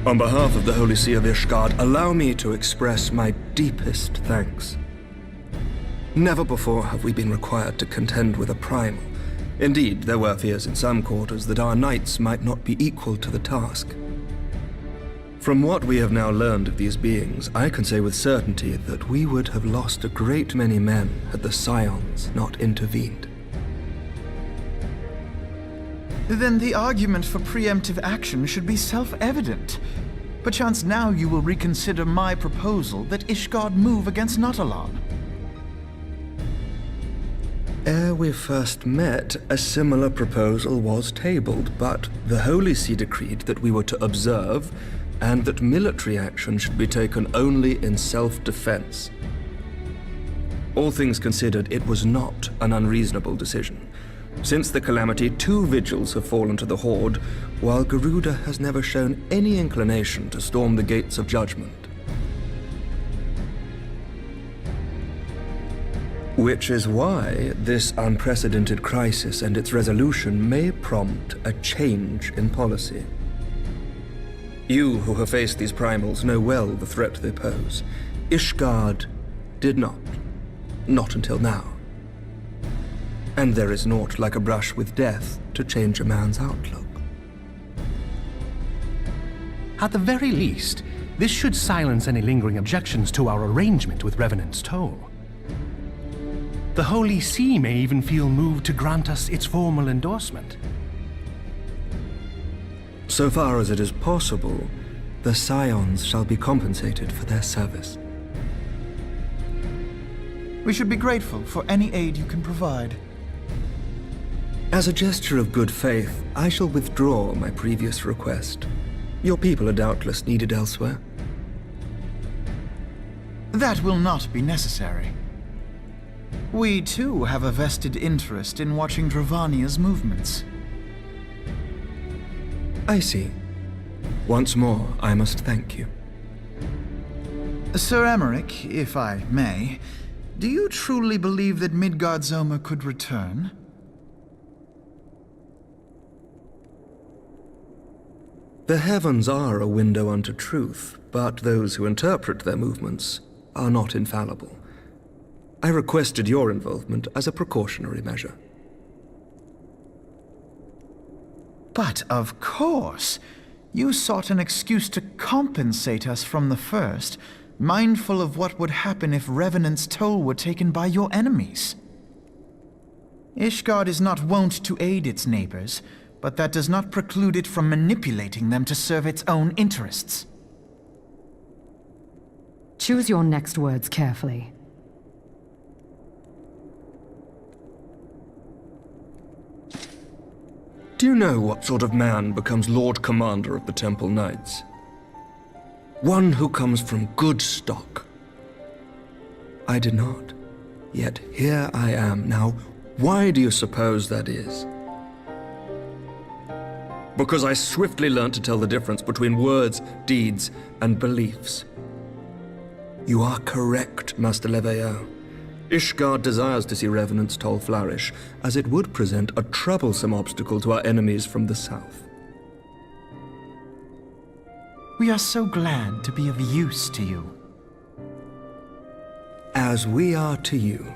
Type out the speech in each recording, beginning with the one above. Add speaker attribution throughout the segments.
Speaker 1: On behalf of the Holy See of Ishgard, allow me to express my deepest thanks. Never before have we been required to contend with a primal. Indeed, there were fears in some quarters that our knights might not be equal to the task. From what we have now learned of these beings, I can say with certainty that we would have lost a great many men had the Scions not intervened.
Speaker 2: Then the argument for preemptive action should be self-evident. Perchance now you will reconsider my proposal that Ishgard move against Nautalon.
Speaker 1: Ere we first met, a similar proposal was tabled, but the Holy See decreed that we were to observe, and that military action should be taken only in self-defense. All things considered, it was not an unreasonable decision. Since the calamity, 2 vigils have fallen to the Horde, while Garuda has never shown any inclination to storm the gates of judgment. Which is why this unprecedented crisis and its resolution may prompt a change in policy. You who have faced these primals know well the threat they pose. Ishgard did not. Not until now. And there is naught like a brush with death to change a man's outlook.
Speaker 3: At the very least, this should silence any lingering objections to our arrangement with Revenant's Toll. The Holy See may even feel moved to grant us its formal endorsement.
Speaker 1: So far as it is possible, the Scions shall be compensated for their service.
Speaker 2: We should be grateful for any aid you can provide.
Speaker 1: As a gesture of good faith, I shall withdraw my previous request. Your people are doubtless needed elsewhere.
Speaker 2: That will not be necessary. We too have a vested interest in watching Dravania's movements.
Speaker 1: I see. Once more, I must thank you.
Speaker 2: Sir Emmerich, if I may, do you truly believe that Midgard-Zoma could return?
Speaker 1: The heavens are a window unto truth, but those who interpret their movements are not infallible. I requested your involvement as a precautionary measure.
Speaker 2: But of course, you sought an excuse to compensate us from the first, mindful of what would happen if Revenant's Toll were taken by your enemies. Ishgard is not wont to aid its neighbors, but that does not preclude it from manipulating them to serve its own interests.
Speaker 4: Choose your next words carefully.
Speaker 1: Do you know what sort of man becomes Lord Commander of the Temple Knights? One who comes from good stock. I did not. Yet here I am. Now, why do you suppose that is? Because I swiftly learned to tell the difference between words, deeds, and beliefs. You are correct, Master Leveilleur. Ishgard desires to see Revenant's Toll flourish, as it would present a troublesome obstacle to our enemies from the south.
Speaker 2: We are so glad to be of use to you.
Speaker 1: As we are to you.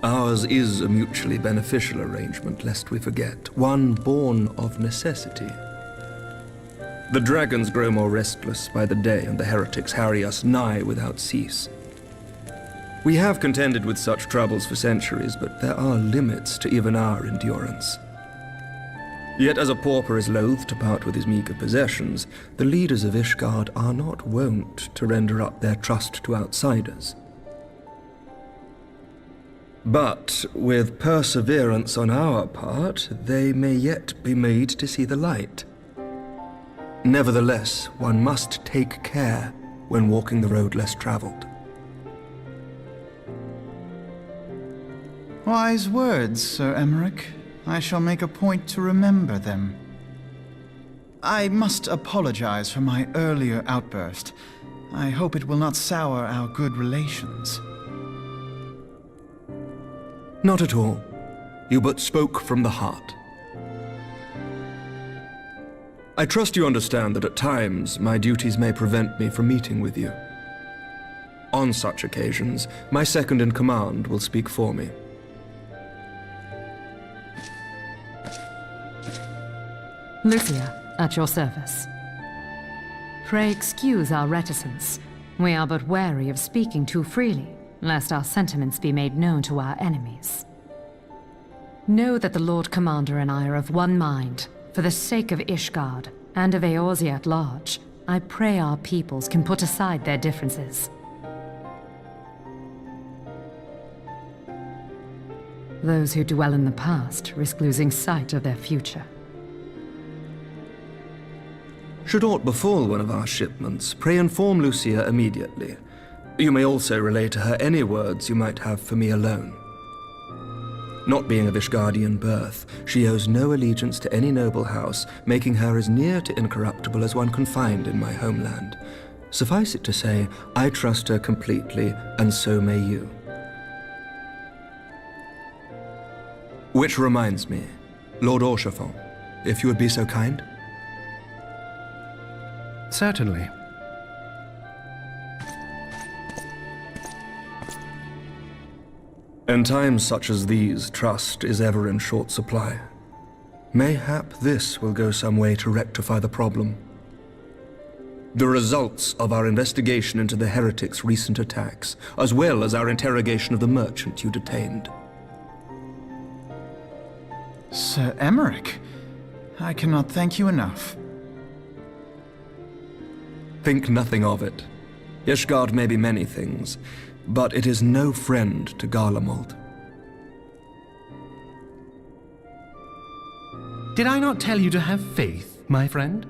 Speaker 1: Ours is a mutually beneficial arrangement, lest we forget, one born of necessity. The dragons grow more restless by the day, and the heretics harry us nigh without cease. We have contended with such troubles for centuries, but there are limits to even our endurance. Yet as a pauper is loath to part with his meager possessions, the leaders of Ishgard are not wont to render up their trust to outsiders. But with perseverance on our part, they may yet be made to see the light. Nevertheless, one must take care when walking the road less traveled.
Speaker 2: Wise words, Sir Emmerich. I shall make a point to remember them. I must apologize for my earlier outburst. I hope it will not sour our good relations.
Speaker 1: Not at all. You but spoke from the heart. I trust you understand that at times my duties may prevent me from meeting with you. On such occasions, my second-in-command will speak for me.
Speaker 4: Lucia, at your service. Pray excuse our reticence. We are but wary of speaking too freely, lest our sentiments be made known to our enemies. Know that the Lord Commander and I are of one mind. For the sake of Ishgard, and of Eorzea at large, I pray our peoples can put aside their differences. Those who dwell in the past risk losing sight of their future.
Speaker 1: Should aught befall one of our shipments, pray inform Lucia immediately. You may also relay to her any words you might have for me alone. Not being of Ishgardian birth, she owes no allegiance to any noble house, making her as near to incorruptible as one can find in my homeland. Suffice it to say, I trust her completely, and so may you. Which reminds me, Lord Orchefort, if you would be so kind?
Speaker 3: Certainly.
Speaker 1: In times such as these, trust is ever in short supply. Mayhap this will go some way to rectify the problem. The results of our investigation into the heretics' recent attacks, as well as our interrogation of the merchant you detained.
Speaker 2: Sir Emmerich, I cannot thank you enough.
Speaker 1: Think nothing of it. Ishgard may be many things, but it is no friend to Garlemald.
Speaker 3: Did I not tell you to have faith, my friend?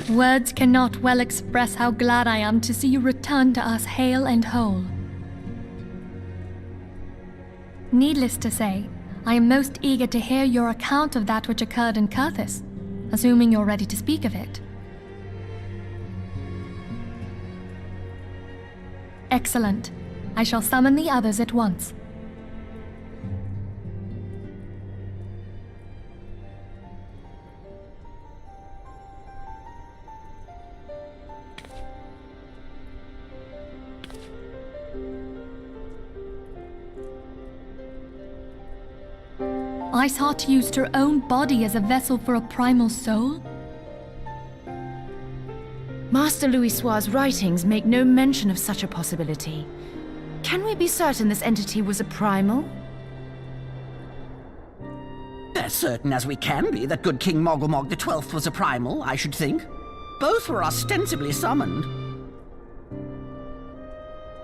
Speaker 5: Words cannot well express how glad I am to see you return to us hale and whole. Needless to say, I am most eager to hear your account of that which occurred in Kurthis, assuming you're ready to speak of it. Excellent. I shall summon the others at once. Iceheart used her own body as a vessel for a primal soul?
Speaker 6: Master Louisoix's writings make no mention of such a possibility. Can we be certain this entity was a primal?
Speaker 7: As certain as we can be that good King Mogglemog XII was a primal, I should think. Both were ostensibly summoned.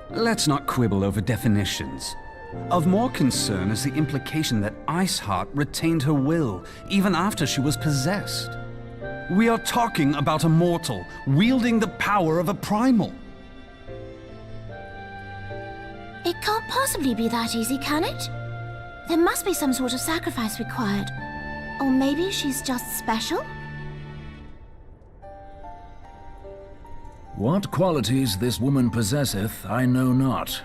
Speaker 8: Let's not quibble over definitions. Of more concern is the implication that Iceheart retained her will, even after she was possessed. We are talking about a mortal, wielding the power of a primal.
Speaker 9: It can't possibly be that easy, can it? There must be some sort of sacrifice required. Or maybe she's just special?
Speaker 10: What qualities this woman possesseth, I know not.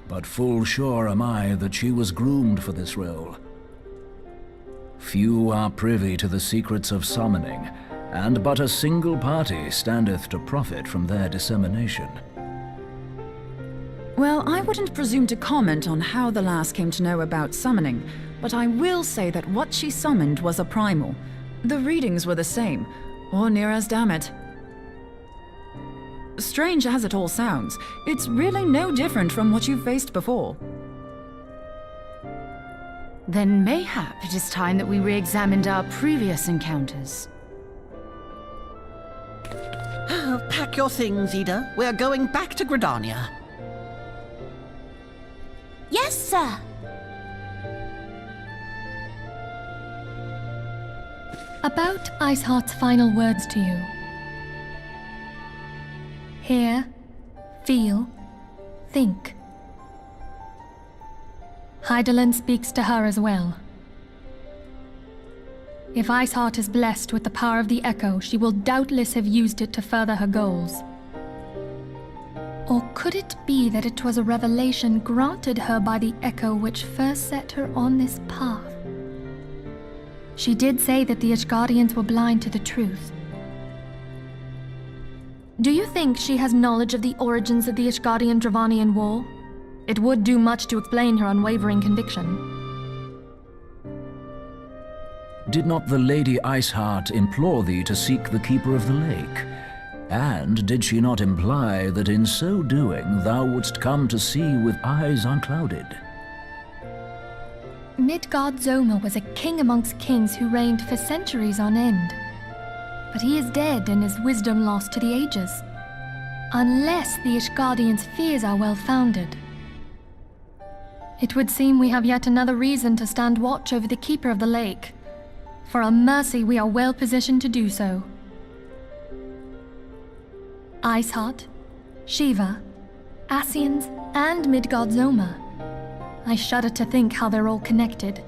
Speaker 10: But full sure am I that she was groomed for this role. Few are privy to the secrets of summoning, and but a single party standeth to profit from their dissemination.
Speaker 6: Well, I wouldn't presume to comment on how the lass came to know about summoning, but I will say that what she summoned was a primal. The readings were the same, or near as damn it. Strange as it all sounds, it's really no different from what you've faced before.
Speaker 4: Then mayhap it is time that we re-examined our previous encounters.
Speaker 7: Pack your things, Ida. We're going back to Gridania.
Speaker 9: Yes, sir.
Speaker 5: About Iceheart's final words to you. Hear, feel, think. Hydaelyn speaks to her as well. If Iceheart is blessed with the power of the Echo, she will doubtless have used it to further her goals. Or could it be that it was a revelation granted her by the Echo which first set her on this path? She did say that the Ishgardians were blind to the truth. Do you think she has knowledge of the origins of the Ishgardian-Dravanian War? It would do much to explain her unwavering conviction.
Speaker 10: Did not the Lady Iceheart implore thee to seek the Keeper of the Lake? And did she not imply that in so doing thou wouldst come to see with eyes unclouded?
Speaker 5: Midgard Zoma was a king amongst kings who reigned for centuries on end. But he is dead and his wisdom lost to the ages. Unless the Ishgardians' fears are well-founded. It would seem we have yet another reason to stand watch over the Keeper of the Lake. For a mercy, we are well positioned to do so. Iceheart, Shiva, Ascians, and Midgard Zoma. I shudder to think how they're all connected.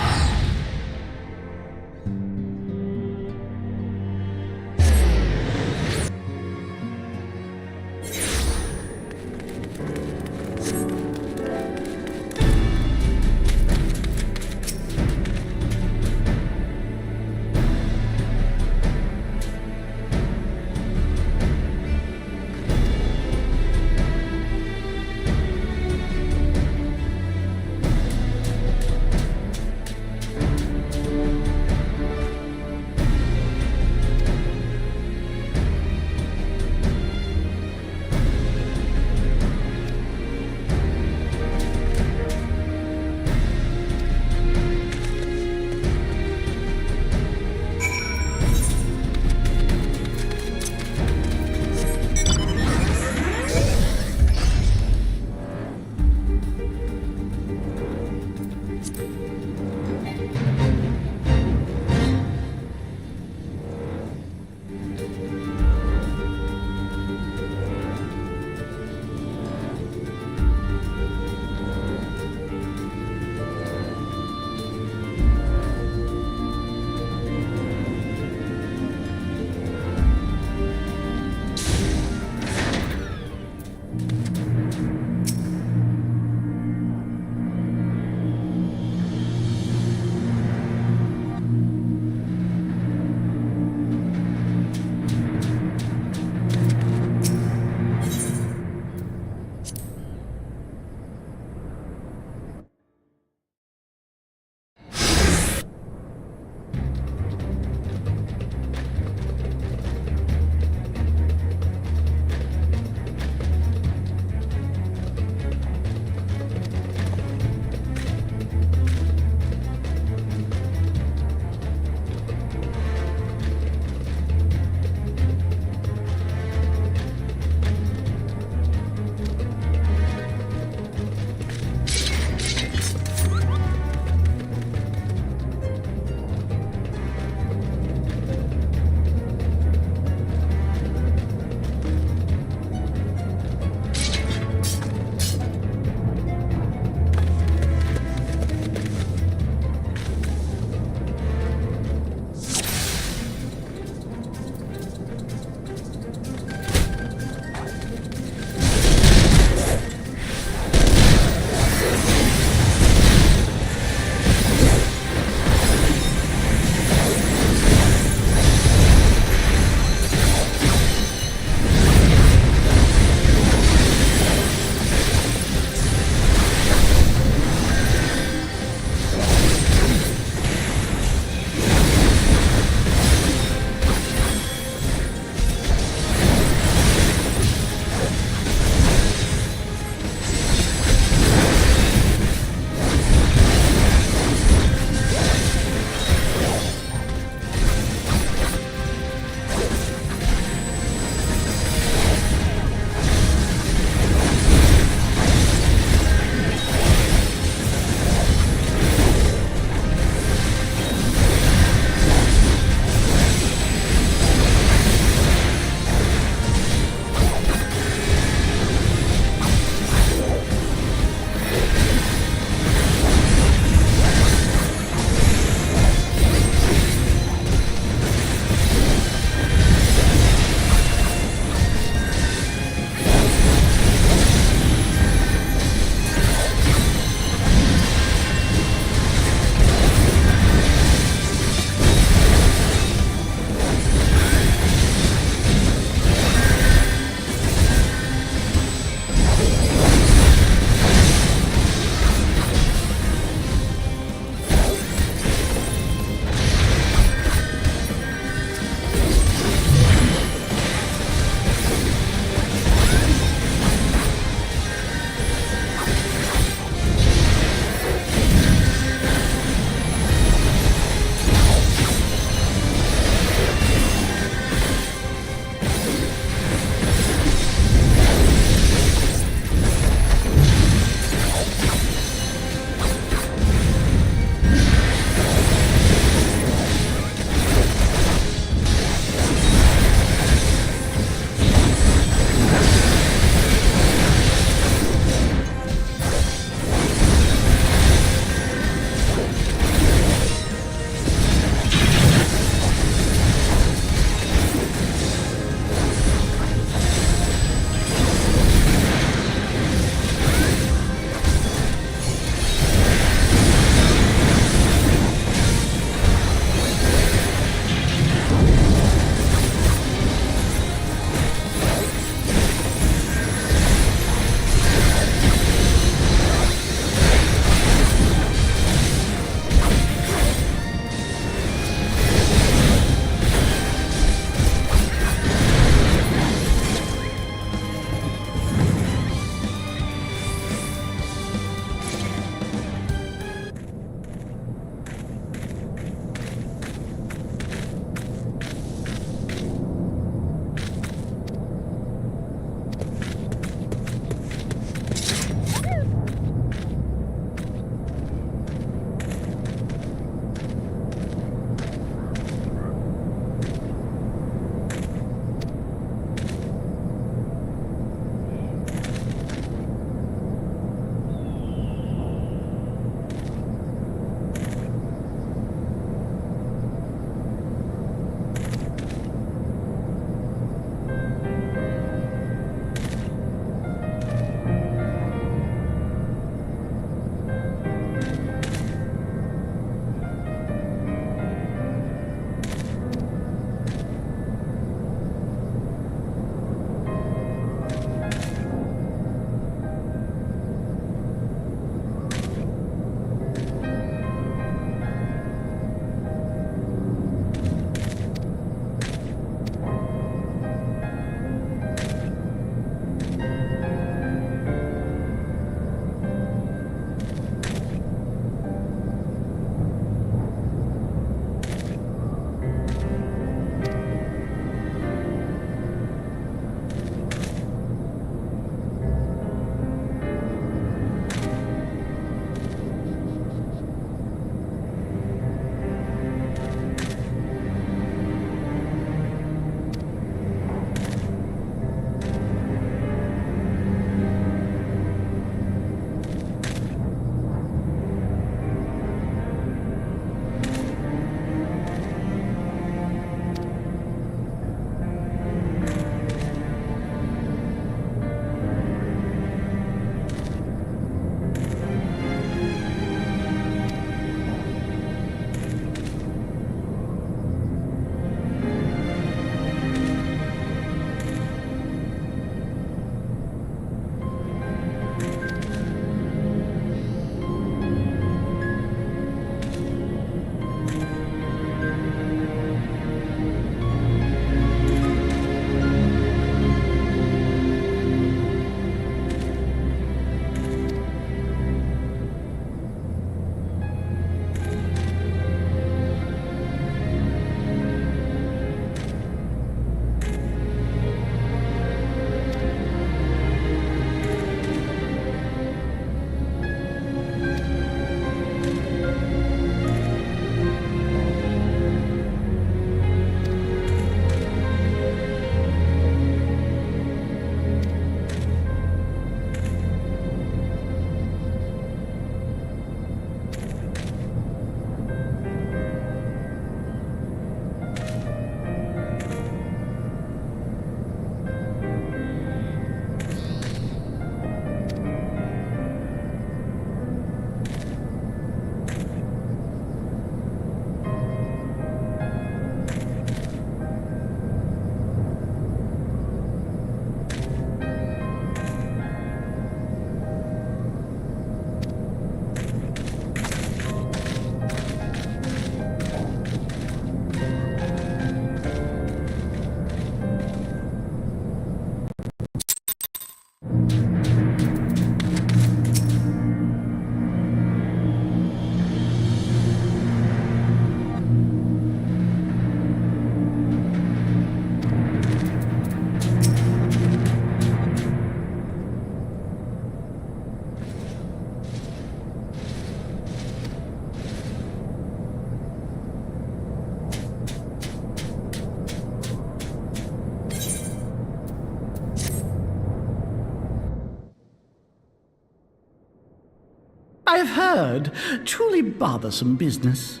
Speaker 11: I've heard. Truly bothersome business.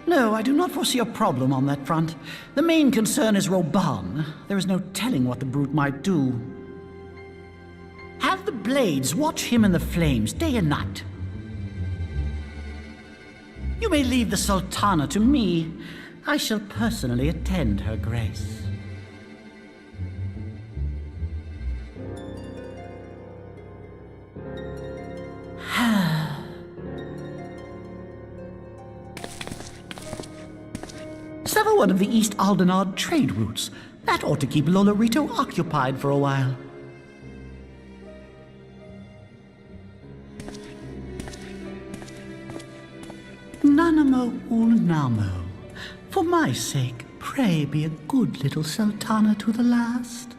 Speaker 11: No, I do not foresee a problem on that front. The main concern is Roban. There is no telling what the brute might do. Have the blades watch him in the flames day and night. You may leave the Sultana to me. I shall personally attend her grace. Sever one of the East Aldenard trade routes. That ought to keep Lolorito occupied for a while. Nanamo ulnamo. For my sake, pray be a good little Sultana to the last.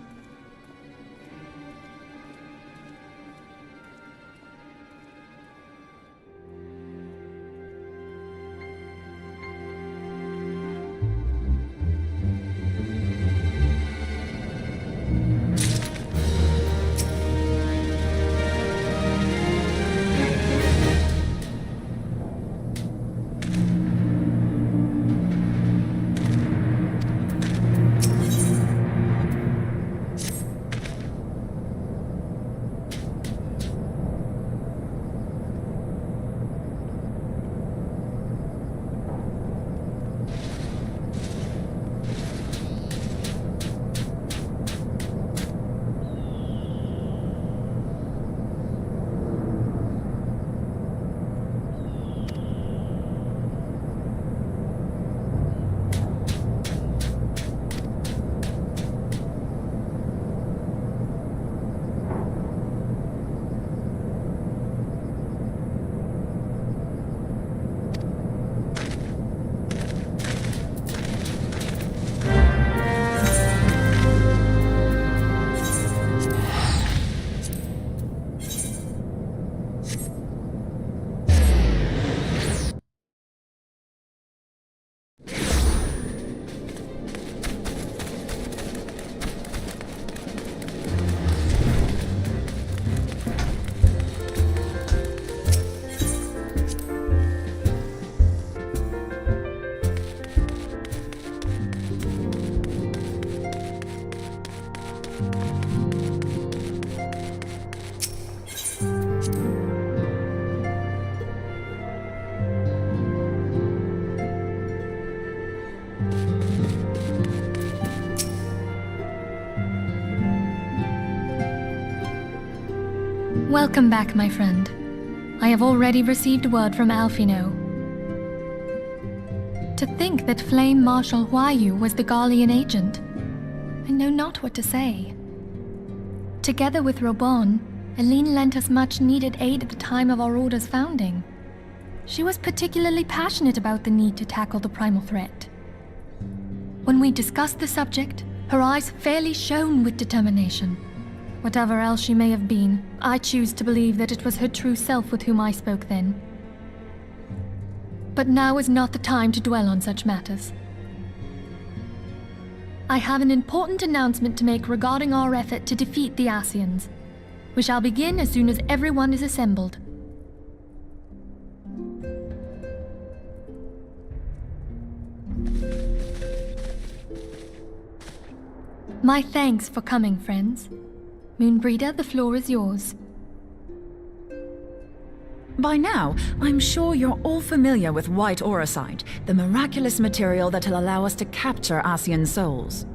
Speaker 5: Welcome back, my friend. I have already received word from Alfino. To think that Flame Marshal Huayu was the Garlean agent. I know not what to say. Together with Robon, Aline lent us much-needed aid at the time of our Order's founding. She was particularly passionate about the need to tackle the primal threat. When we discussed the subject, her eyes fairly shone with determination. Whatever else she may have been, I choose to believe that it was her true self with whom I spoke then. But now is not the time to dwell on such matters. I have an important announcement to make regarding our effort to defeat the Asians. We shall begin as soon as everyone is assembled. My thanks for coming, friends. Moonbreeder, the floor is yours.
Speaker 6: By now, I'm sure you're all familiar with White Auracite, the miraculous material that'll allow us to capture Asian souls.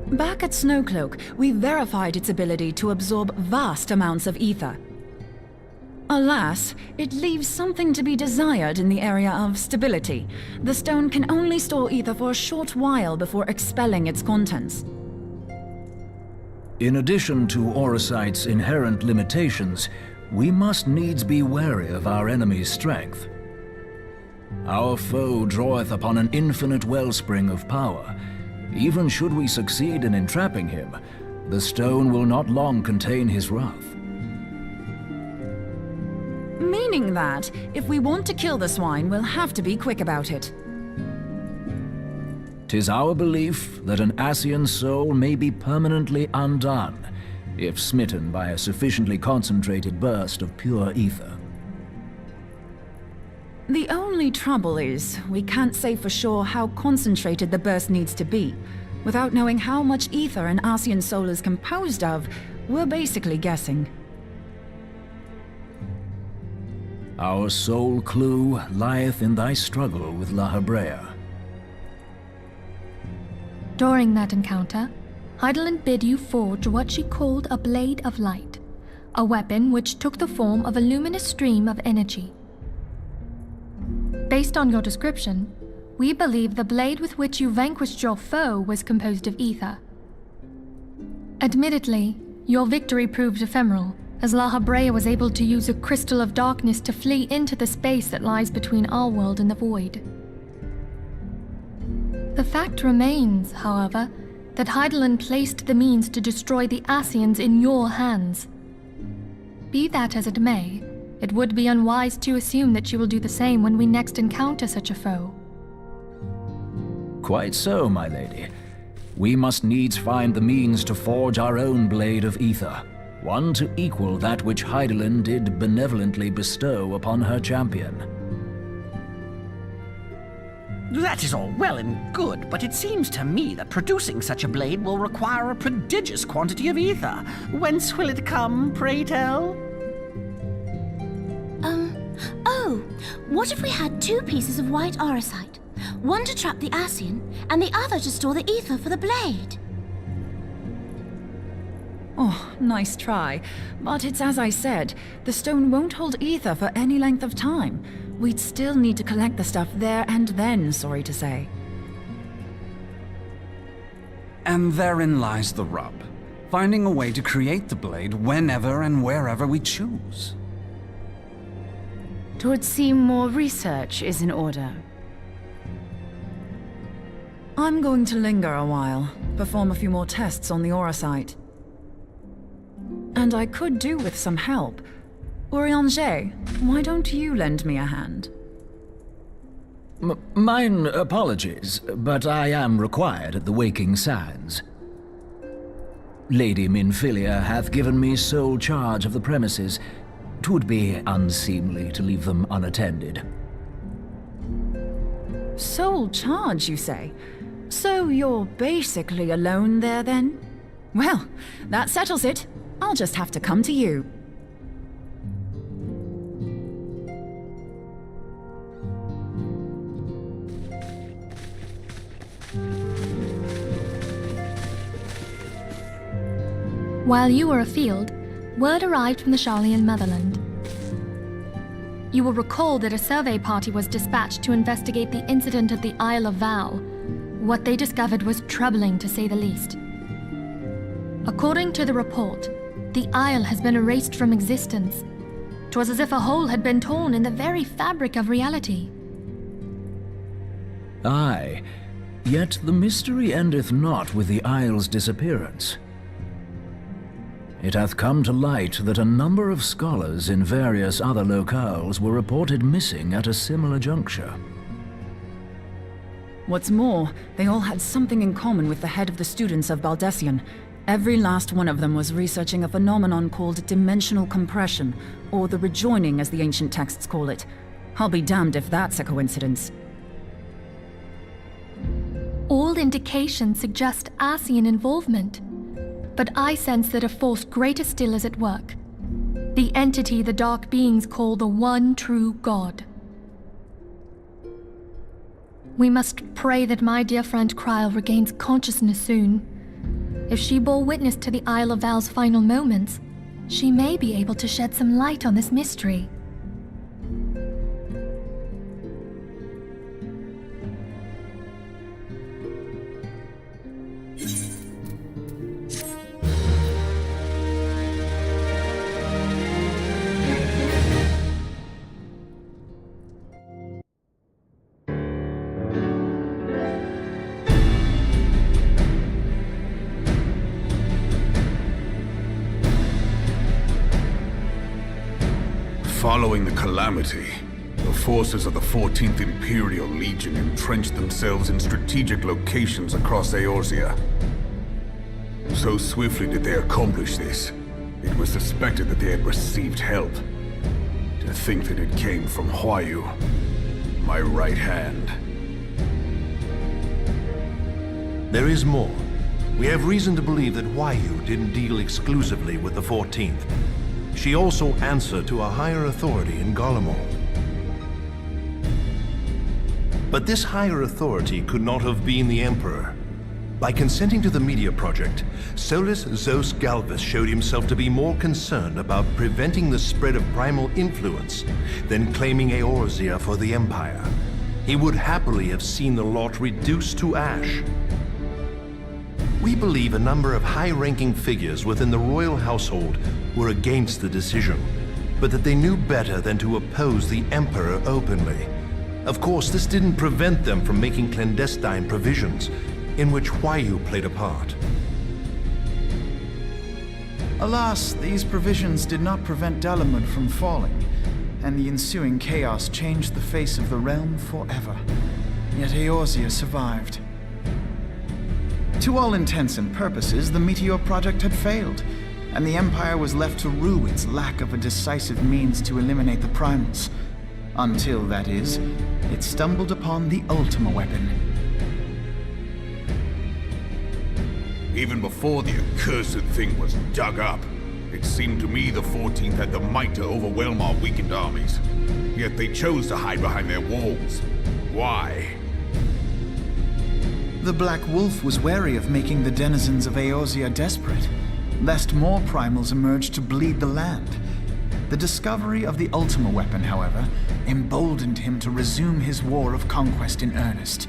Speaker 6: Back at Snowcloak, we verified its ability to absorb vast amounts of ether. Alas, it leaves something to be desired in the area of stability. The stone can only store ether for a short while before expelling its contents.
Speaker 10: In addition to Auracite's inherent limitations, we must needs be wary of our enemy's strength. Our foe draweth upon an infinite wellspring of power. Even should we succeed in entrapping him, the stone will not long contain his wrath.
Speaker 6: Meaning that, if we want to kill the swine, we'll have to be quick about it.
Speaker 10: 'Tis our belief that an Asian soul may be permanently undone if smitten by a sufficiently concentrated burst of pure ether.
Speaker 6: The only trouble is, we can't say for sure how concentrated the burst needs to be. Without knowing how much ether an Arcean soul is composed of, we're basically guessing.
Speaker 10: Our sole clue lieth in thy struggle with La Habrea.
Speaker 5: During that encounter, Hydaelyn bid you forge what she called a Blade of Light, a weapon which took the form of a luminous stream of energy. Based on your description, we believe the blade with which you vanquished your foe was composed of ether. Admittedly, your victory proved ephemeral, as La Habrea was able to use a crystal of darkness to flee into the space that lies between our world and the void. The fact remains, however, that Hydaelyn placed the means to destroy the Ascians in your hands. Be that as it may, it would be unwise to assume that she will do the same when we next encounter such a foe.
Speaker 10: Quite so, my lady. We must needs find the means to forge our own blade of ether, one to equal that which Hydaelyn did benevolently bestow upon her champion.
Speaker 7: That is all well and good, but it seems to me that producing such a blade will require a prodigious quantity of ether. Whence will it come, pray tell?
Speaker 9: Oh, what if we had 2 pieces of white orosite? One to trap the Ascian, and the other to store the ether for the blade.
Speaker 6: Oh, nice try. But it's as I said, the stone won't hold ether for any length of time. We'd still need to collect the stuff there and then, sorry to say.
Speaker 8: And therein lies the rub. Finding a way to create the blade whenever and wherever we choose.
Speaker 4: It would seem more research is in order.
Speaker 6: I'm going to linger a while, perform a few more tests on the orosite. And I could do with some help. Urianger, why don't you lend me a hand?
Speaker 10: Mine apologies, but I am required at the Waking Sands. Lady Minfilia hath given me sole charge of the premises. 'Twould be unseemly to leave them unattended.
Speaker 6: Sole charge, you say? So you're basically alone there, then? Well, that settles it. I'll just have to come to you.
Speaker 5: While you were afield, word arrived from the Sharlayan motherland. You will recall that a survey party was dispatched to investigate the incident at the Isle of Val. What they discovered was troubling, to say the least. According to the report, the isle has been erased from existence. 'Twas as if a hole had been torn in the very fabric of reality.
Speaker 10: Aye, yet the mystery endeth not with the isle's disappearance. It hath come to light that a number of scholars in various other locales were reported missing at a similar juncture.
Speaker 6: What's more, they all had something in common with the head of the students of Baldessian. Every last one of them was researching a phenomenon called dimensional compression, or the rejoining as the ancient texts call it. I'll be damned if that's a coincidence.
Speaker 5: All indications suggest Ascian involvement, but I sense that a force greater still is at work. The entity the dark beings call the one true God. We must pray that my dear friend Kryl regains consciousness soon. If she bore witness to the Isle of Val's final moments, she may be able to shed some light on this mystery.
Speaker 12: Following the calamity, the forces of the 14th Imperial Legion entrenched themselves in strategic locations across Eorzea. So swiftly did they accomplish this, it was suspected that they had received help. To think that it came from Huayu, my right hand.
Speaker 13: There is more. We have reason to believe that Huayu didn't deal exclusively with the 14th. She also answered to a higher authority in Garlemald. But this higher authority could not have been the Emperor. By consenting to the Media Project, Solus Zos Galvus showed himself to be more concerned about preventing the spread of primal influence than claiming Eorzea for the Empire. He would happily have seen the lot reduced to ash. We believe a number of high-ranking figures within the royal household were against the decision, but that they knew better than to oppose the Emperor openly. Of course, this didn't prevent them from making clandestine provisions, in which Huayu played a part.
Speaker 2: Alas, these provisions did not prevent Dalamud from falling, and the ensuing chaos changed the face of the realm forever. Yet Eorzea survived. To all intents and purposes, the Meteor Project had failed, and the Empire was left to rue its lack of a decisive means to eliminate the primals. Until, that is, it stumbled upon the Ultima weapon.
Speaker 12: Even before the accursed thing was dug up, it seemed to me the 14th had the might to overwhelm our weakened armies. Yet they chose to hide behind their walls. Why?
Speaker 2: The Black Wolf was wary of making the denizens of Eorzea desperate, lest more primals emerge to bleed the land. The discovery of the Ultima weapon, however, emboldened him to resume his war of conquest in earnest.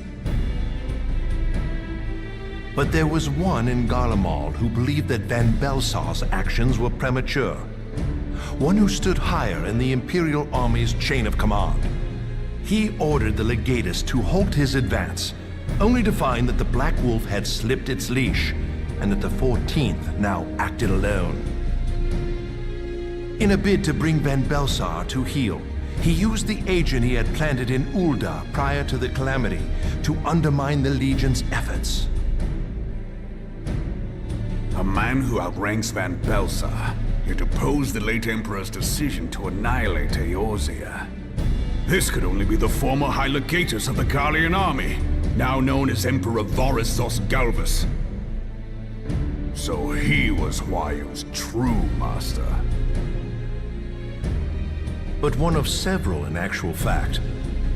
Speaker 13: But there was one in Garlemald who believed that Van Belsar's actions were premature. One who stood higher in the Imperial Army's chain of command. He ordered the Legatus to halt his advance, only to find that the Black Wolf had slipped its leash, and that the 14th now acted alone. In a bid to bring Van Belsar to heel, he used the agent he had planted in Ul'dah prior to the Calamity to undermine the Legion's efforts.
Speaker 12: A man who outranks Van Belsar, yet opposed the late Emperor's decision to annihilate Eorzea. This could only be the former High Legatus of the Garlean army, now known as Emperor Voris Zos Galvus. So he was Huayu's true master.
Speaker 13: But one of several in actual fact.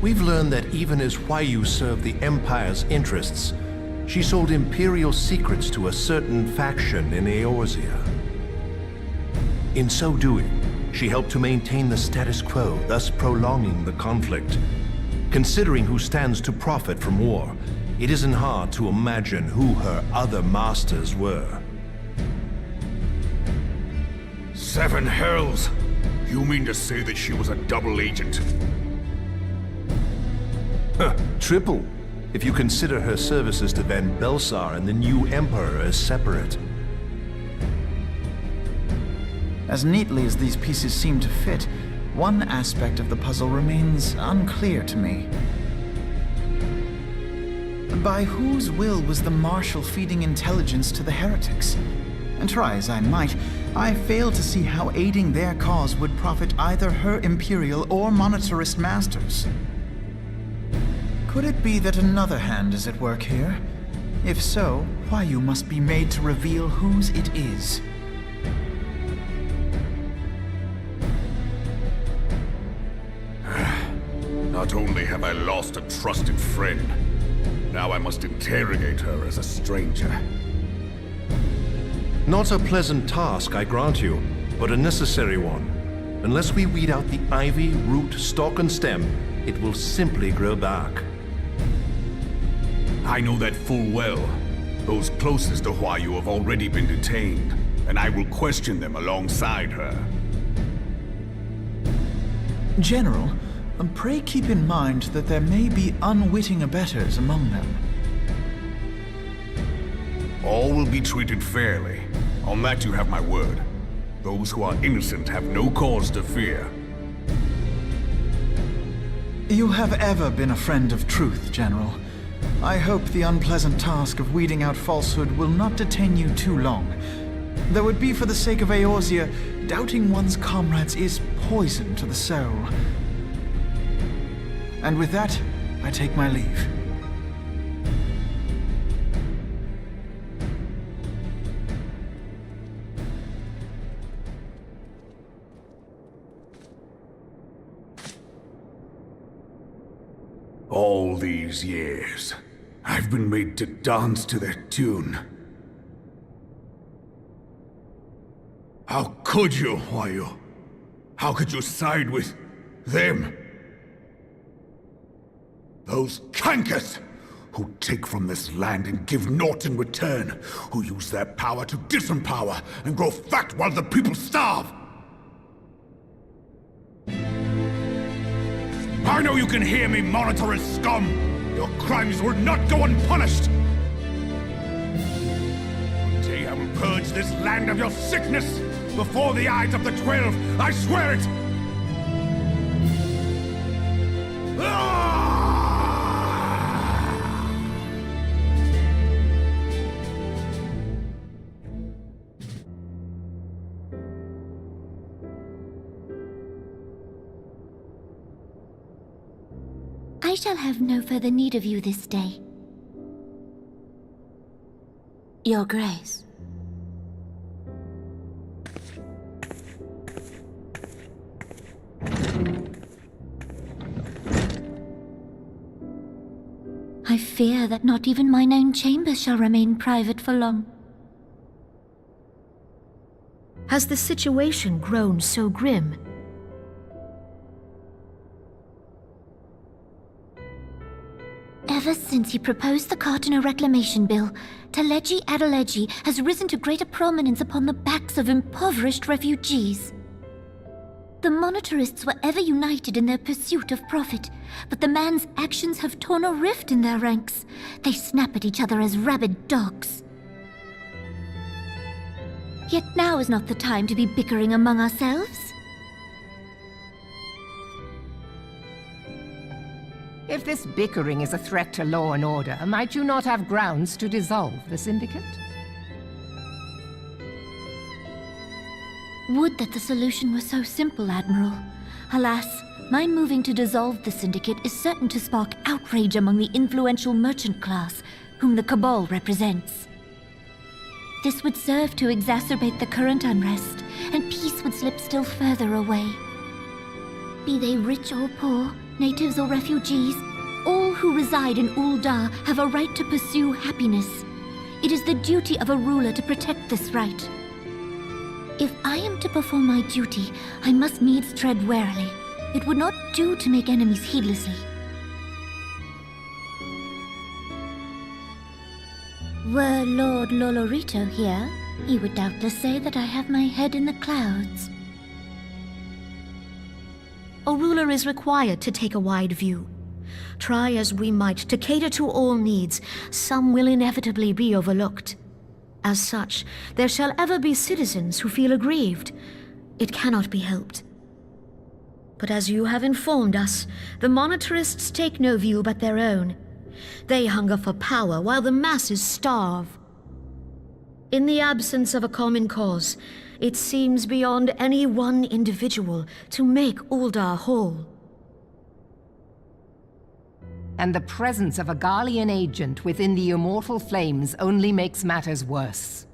Speaker 13: We've learned that even as Huayu served the Empire's interests, she sold Imperial secrets to a certain faction in Eorzea. In so doing, she helped to maintain the status quo, thus prolonging the conflict. Considering who stands to profit from war, it isn't hard to imagine who her other masters were.
Speaker 12: 7 hells! You mean to say that she was a double agent?
Speaker 13: Triple, if you consider her services to Van Belsar and the new Emperor as separate.
Speaker 2: As neatly as these pieces seem to fit, one aspect of the puzzle remains unclear to me. By whose will was the Marshal feeding intelligence to the heretics? And try as I might, I fail to see how aiding their cause would profit either her Imperial or monetarist masters. Could it be that another hand is at work here? If so, Huayu must be made to reveal whose it is.
Speaker 12: Not only have I lost a trusted friend, now I must interrogate her as a stranger.
Speaker 13: Not a pleasant task, I grant you, but a necessary one. Unless we weed out the ivy, root, stalk, and stem, it will simply grow back.
Speaker 12: I know that full well. Those closest to Huayu have already been detained, and I will question them alongside her.
Speaker 2: General, pray keep in mind that there may be unwitting abettors among them.
Speaker 12: All will be treated fairly. On that you have my word. Those who are innocent have no cause to fear.
Speaker 2: You have ever been a friend of truth, General. I hope the unpleasant task of weeding out falsehood will not detain you too long. Though it be for the sake of Eorzea, doubting one's comrades is poison to the soul. And with that, I take my leave.
Speaker 12: All these years, I've been made to dance to their tune. How could you, Huayu? How could you side with them? Those cankers who take from this land and give naught in return, who use their power to disempower and grow fat while the people starve. I know you can hear me, monitorous scum! Your crimes will not go unpunished! One day I will purge this land of your sickness! Before the eyes of the 12, I swear it!
Speaker 9: I shall have no further need of you this day. Your Grace. I fear that not even mine own chambers shall remain private for long.
Speaker 14: Has the situation grown so grim?
Speaker 9: Ever since he proposed the Cartano Reclamation Bill, Teleji Adeleji has risen to greater prominence upon the backs of impoverished refugees. The monetarists were ever united in their pursuit of profit, but the man's actions have torn a rift in their ranks. They snap at each other as rabid dogs. Yet now is not the time to be bickering among ourselves.
Speaker 15: If this bickering is a threat to law and order, might you not have grounds to dissolve the Syndicate?
Speaker 9: Would that the solution were so simple, Admiral. Alas, my moving to dissolve the Syndicate is certain to spark outrage among the influential merchant class, whom the Cabal represents. This would serve to exacerbate the current unrest, and peace would slip still further away. Be they rich or poor, natives or refugees, all who reside in Ul'dah have a right to pursue happiness. It is the duty of a ruler to protect this right. If I am to perform my duty, I must needs tread warily. It would not do to make enemies heedlessly. Were Lord Lolorito here, he would doubtless say that I have my head in the clouds.
Speaker 14: A ruler is required to take a wide view. Try as we might to cater to all needs, some will inevitably be overlooked. As such, there shall ever be citizens who feel aggrieved. It cannot be helped. But as you have informed us, the monetarists take no view but their own. They hunger for power while the masses starve. In the absence of a common cause, it seems beyond any one individual to make Ul'dah whole.
Speaker 15: And the presence of a Garlean agent within the Immortal Flames only makes matters worse.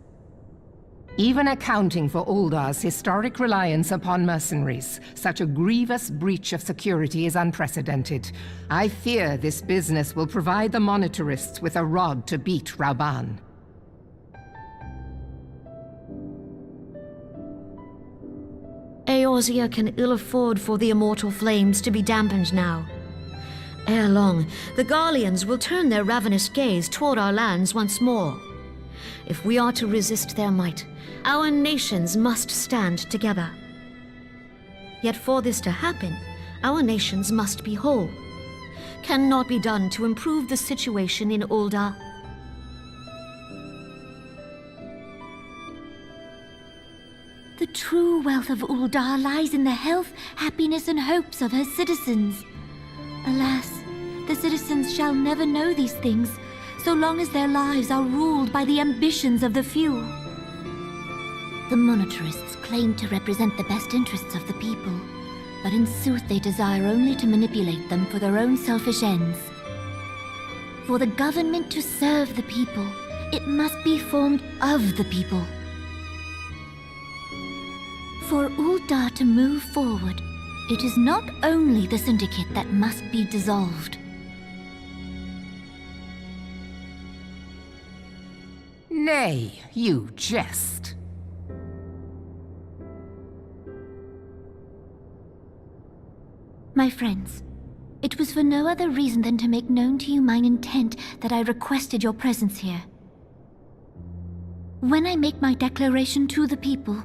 Speaker 15: Even accounting for Uldah's historic reliance upon mercenaries, such a grievous breach of security is unprecedented. I fear this business will provide the monetarists with a rod to beat Rauban.
Speaker 14: Eorzea can ill afford for the Immortal Flames to be dampened now. Ere long, the Garleans will turn their ravenous gaze toward our lands once more. If we are to resist their might, our nations must stand together. Yet for this to happen, our nations must be whole. Cannot be done to improve the situation in Ul'dah.
Speaker 9: The true wealth of Ul'dah lies in the health, happiness, and hopes of her citizens. Alas, The citizens shall never know these things, so long as their lives are ruled by the ambitions of the few. The monetarists claim to represent the best interests of the people, but in sooth they desire only to manipulate them for their own selfish ends. For the government to serve the people, it must be formed of the people. For Ul'dah to move forward, it is not only the Syndicate that must be dissolved.
Speaker 15: Nay, you jest.
Speaker 9: My friends, it was for no other reason than to make known to you mine intent that I requested your presence here. When I make my declaration to the people,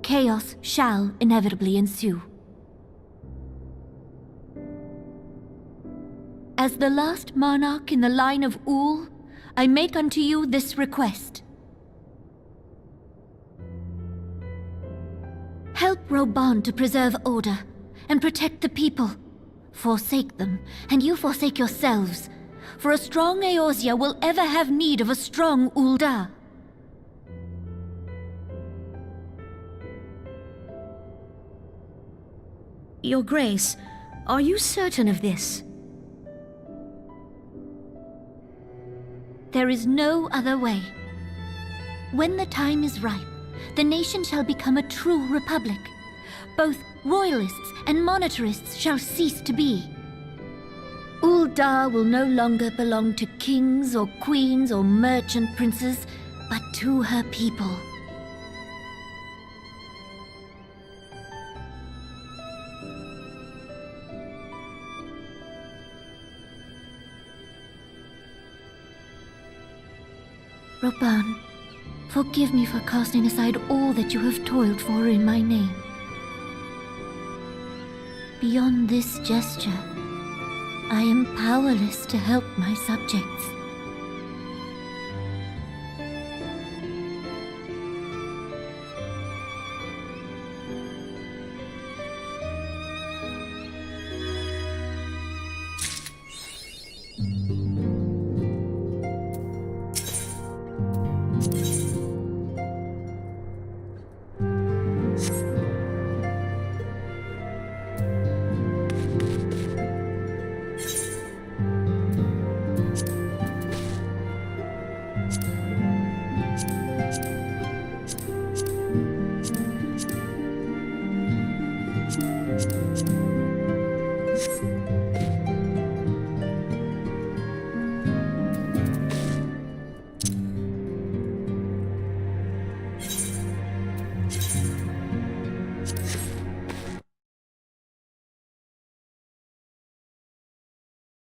Speaker 9: chaos shall inevitably ensue. As the last monarch in the line of Ul, I make unto you this request. Help Roban to preserve order and protect the people. Forsake them, and you forsake yourselves, for a strong Eorzea will ever have need of a strong Ul'dah.
Speaker 14: Your Grace, are you certain of this?
Speaker 9: There is no other way. When the time is ripe, the nation shall become a true republic. Both royalists and monetarists shall cease to be. Ul'dah will no longer belong to kings or queens or merchant princes, but to her people. Roban, forgive me for casting aside all that you have toiled for in my name. Beyond this gesture, I am powerless to help my subjects.